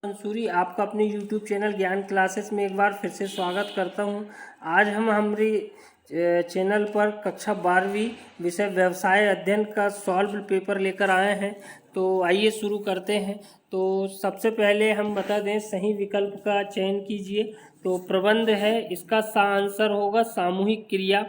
मंसूरी आपका अपने YouTube channel ज्ञान क्लासेस में एक बार फिर से स्वागत करता हूं। आज हम हमारी चैनल पर कक्षा 12वीं विषय व्यवसाय अध्ययन का सॉल्व पेपर लेकर आए हैं। तो आइए शुरू करते हैं। तो सबसे पहले हम बता दें, सही विकल्प का चयन कीजिए। तो प्रबंध है, इसका आंसर होगा सामूहिक क्रिया।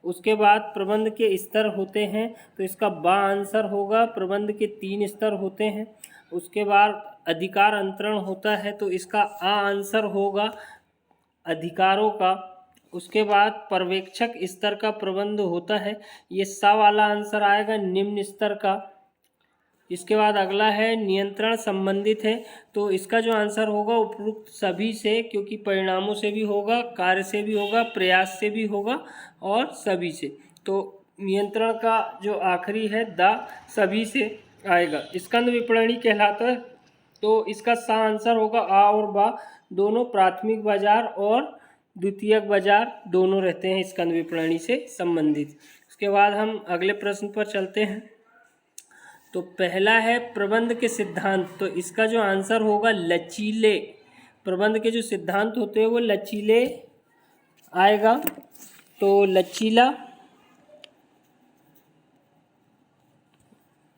उसके बाद प्रबंध के स्तर होते हैं, तो इसका बा आंसर होगा। प्रबंध के 3 स्तर होते हैं। उसके बाद अधिकार अंतरण होता है, तो इसका आ आंसर होगा अधिकारों का। उसके बाद पर्यवेक्षक स्तर का प्रबंध होता है, ये सा वाला आंसर आएगा निम्न स्तर का। इसके बाद अगला है नियंत्रण संबंधित है, तो इसका जो आंसर होगा उपरोक्त सभी से, क्योंकि परिणामों से भी होगा, कार्य से भी होगा, प्रयास से भी होगा और सभी से। तो नियंत्रण का जो आखिरी है द सभी से आएगा। स्कंद विपणनी कहलाता है, तो इसका सा आंसर होगा आ और बा दोनों प्राथमिक बाजार और द्वितीयक बाजार दोनों रहते हैं स्कंद विपणनी से संबंधित। उसके बाद हम अगले प्रश्न पर चलते हैं। तो पहला है प्रबंध के सिद्धांत, तो इसका जो आंसर होगा लचीले। प्रबंध के जो सिद्धांत होते हैं वो लचीले आएगा। तो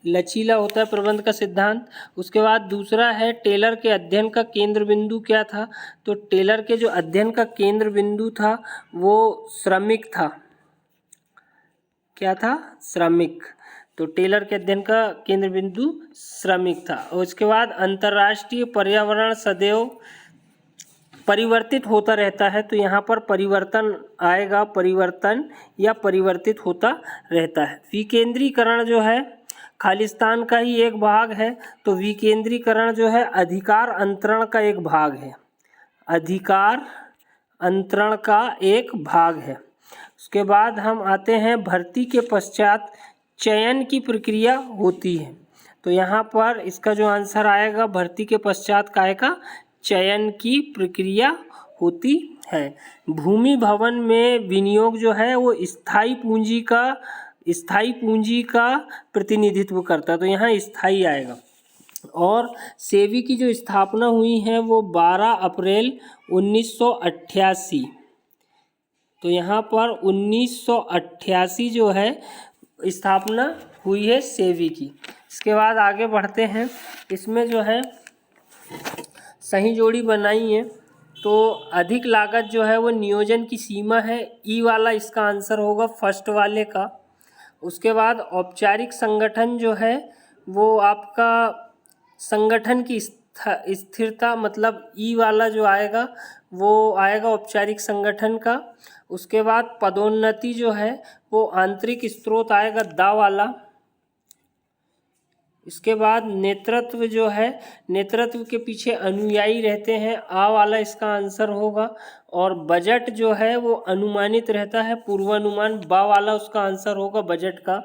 लचीला होता है प्रबंध का सिद्धांत। उसके बाद दूसरा है टेलर के अध्ययन का केंद्र बिंदु क्या था, तो टेलर के जो अध्ययन का केंद्र बिंदु था वो श्रमिक था। क्या था? श्रमिक। तो टेलर के अध्ययन का केंद्र बिंदु श्रमिक था। और उसके बाद अंतर्राष्ट्रीय पर्यावरण सदैव परिवर्तित होता रहता है, तो यहाँ पर परिवर्तन आएगा, परिवर्तन या परिवर्तित होता रहता है। विकेंद्रीकरण जो है खालिस्तान का ही एक भाग है, तो विकेंद्रीकरण जो है अधिकार अंतरण का एक भाग है, अधिकार अंतरण का एक भाग है। उसके बाद हम आते हैं भर्ती के पश्चात चयन की प्रक्रिया होती है, तो यहाँ पर इसका जो आंसर आएगा भर्ती के पश्चात काय का चयन की प्रक्रिया होती है। भूमि भवन में विनियोग जो है वो स्थायी पूंजी का प्रतिनिधित्व करता है, तो यहाँ स्थायी आएगा। और सेवी की जो स्थापना हुई है वो 12 अप्रैल 1988, तो यहाँ पर 1988 जो है स्थापना हुई है सेवी की। इसके बाद आगे बढ़ते हैं। इसमें जो है सही जोड़ी बनाई है, तो अधिक लागत जो है वो नियोजन की सीमा है, ई वाला इसका आंसर होगा फर्स्ट वाले का। उसके बाद औपचारिक संगठन जो है वो आपका संगठन की स्थिरता, मतलब ई वाला जो आएगा वो आएगा औपचारिक संगठन का। उसके बाद पदोन्नति जो है वो आंतरिक स्रोत आएगा दा वाला। इसके बाद नेतृत्व जो है, नेतृत्व के पीछे अनुयायी रहते हैं, आ वाला इसका आंसर होगा। और बजट जो है वो अनुमानित रहता है, पूर्वानुमान, बा वाला उसका आंसर होगा बजट का।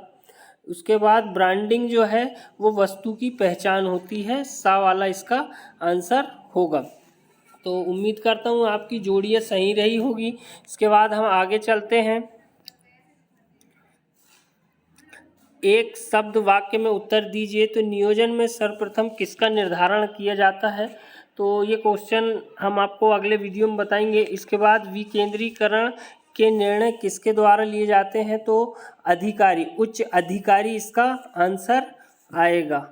उसके बाद ब्रांडिंग जो है वो वस्तु की पहचान होती है, सा वाला इसका आंसर होगा। तो उम्मीद करता हूँ आपकी जोड़ियाँ सही रही होगी। इसके बाद हम आगे चलते हैं। एक शब्द वाक्य में उत्तर दीजिए, तो नियोजन में सर्वप्रथम किसका निर्धारण किया जाता है, तो ये क्वेश्चन हम आपको अगले वीडियो में बताएंगे। इसके बाद विकेंद्रीकरण के निर्णय किसके द्वारा लिए जाते हैं, तो अधिकारी, उच्च अधिकारी इसका आंसर आएगा,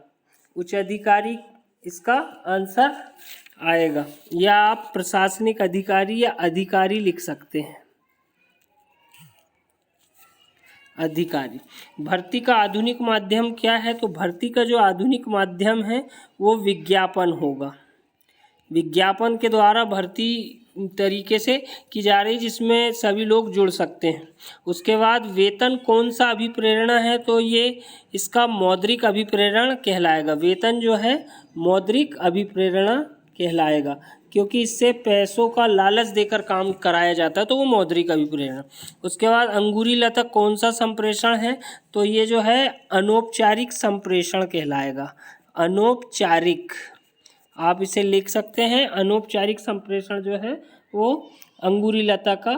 उच्च अधिकारी इसका आंसर आएगा, या आप प्रशासनिक अधिकारी या अधिकारी लिख सकते हैं, अधिकारी। भर्ती का आधुनिक माध्यम क्या है, तो भर्ती का जो आधुनिक माध्यम है वो विज्ञापन होगा। विज्ञापन के द्वारा भर्ती तरीके से की जा रही, जिसमें सभी लोग जुड़ सकते हैं। उसके बाद वेतन कौन सा अभिप्रेरणा है, तो ये इसका मौद्रिक अभिप्रेरण कहलाएगा। वेतन जो है मौद्रिक अभिप्रेरणा कहलाएगा, क्योंकि इससे पैसों का लालच देकर काम कराया जाता है, तो वो मौद्रिक अभिप्रेरण। उसके बाद अंगूरी लता कौन सा संप्रेषण है, तो ये जो है अनौपचारिक संप्रेषण कहलाएगा, अनौपचारिक, आप इसे लिख सकते हैं। अनौपचारिक संप्रेषण जो है वो अंगूरी लता का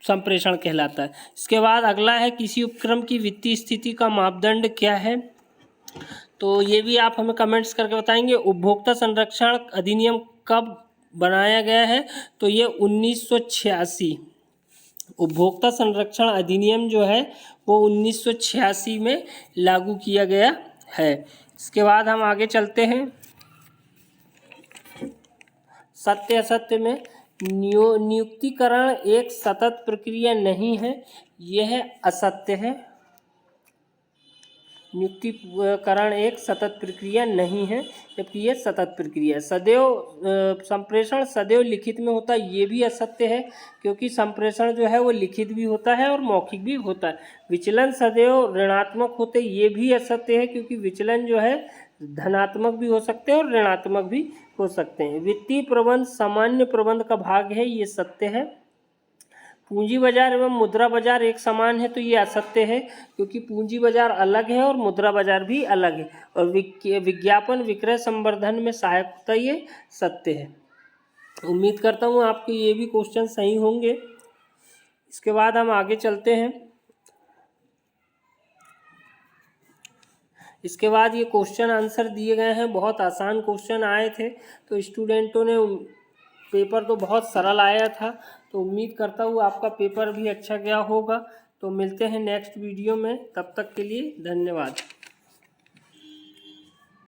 संप्रेषण कहलाता है। इसके बाद अगला है किसी उपक्रम की वित्तीय स्थिति का मापदंड क्या है, तो ये भी आप हमें कमेंट्स करके बताएंगे। उपभोक्ता संरक्षण अधिनियम कब बनाया गया है? तो ये 1986। उपभोक्ता संरक्षण अधिनियम जो है वो 1986 में लागू किया गया है। इसके बाद हम आगे चलते हैं। सत्य असत्य में नियुक्तिकरण एक सतत प्रक्रिया नहीं है, यह असत्य है। नियुक्तिकरण एक सतत प्रक्रिया नहीं है, जबकि यह सतत प्रक्रिया है। सदैव संप्रेषण सदैव लिखित में होता है, ये भी असत्य है, क्योंकि संप्रेषण जो है वो लिखित भी होता है और मौखिक भी होता है। विचलन सदैव ऋणात्मक होते, ये भी असत्य है, क्योंकि विचलन जो है धनात्मक भी हो सकते हैं और ऋणात्मक भी हो सकते हैं। वित्तीय प्रबंध सामान्य प्रबंध का भाग है, ये सत्य है। पूंजी बाजार एवं मुद्रा बाजार एक समान है, तो ये असत्य है, क्योंकि पूंजी बाजार अलग है और मुद्रा बाजार भी अलग है। और विज्ञापन विक्रय संवर्धन में सहायक होता है, ये सत्य है। उम्मीद करता हूँ आपके ये भी क्वेश्चन सही होंगे। इसके बाद हम आगे चलते हैं। इसके बाद ये क्वेश्चन आंसर दिए गए हैं, बहुत आसान क्वेश्चन आए थे, तो स्टूडेंटों ने पेपर तो बहुत सरल आया था। तो उम्मीद करता हूँ आपका पेपर भी अच्छा गया होगा। तो मिलते हैं नेक्स्ट वीडियो में, तब तक के लिए धन्यवाद।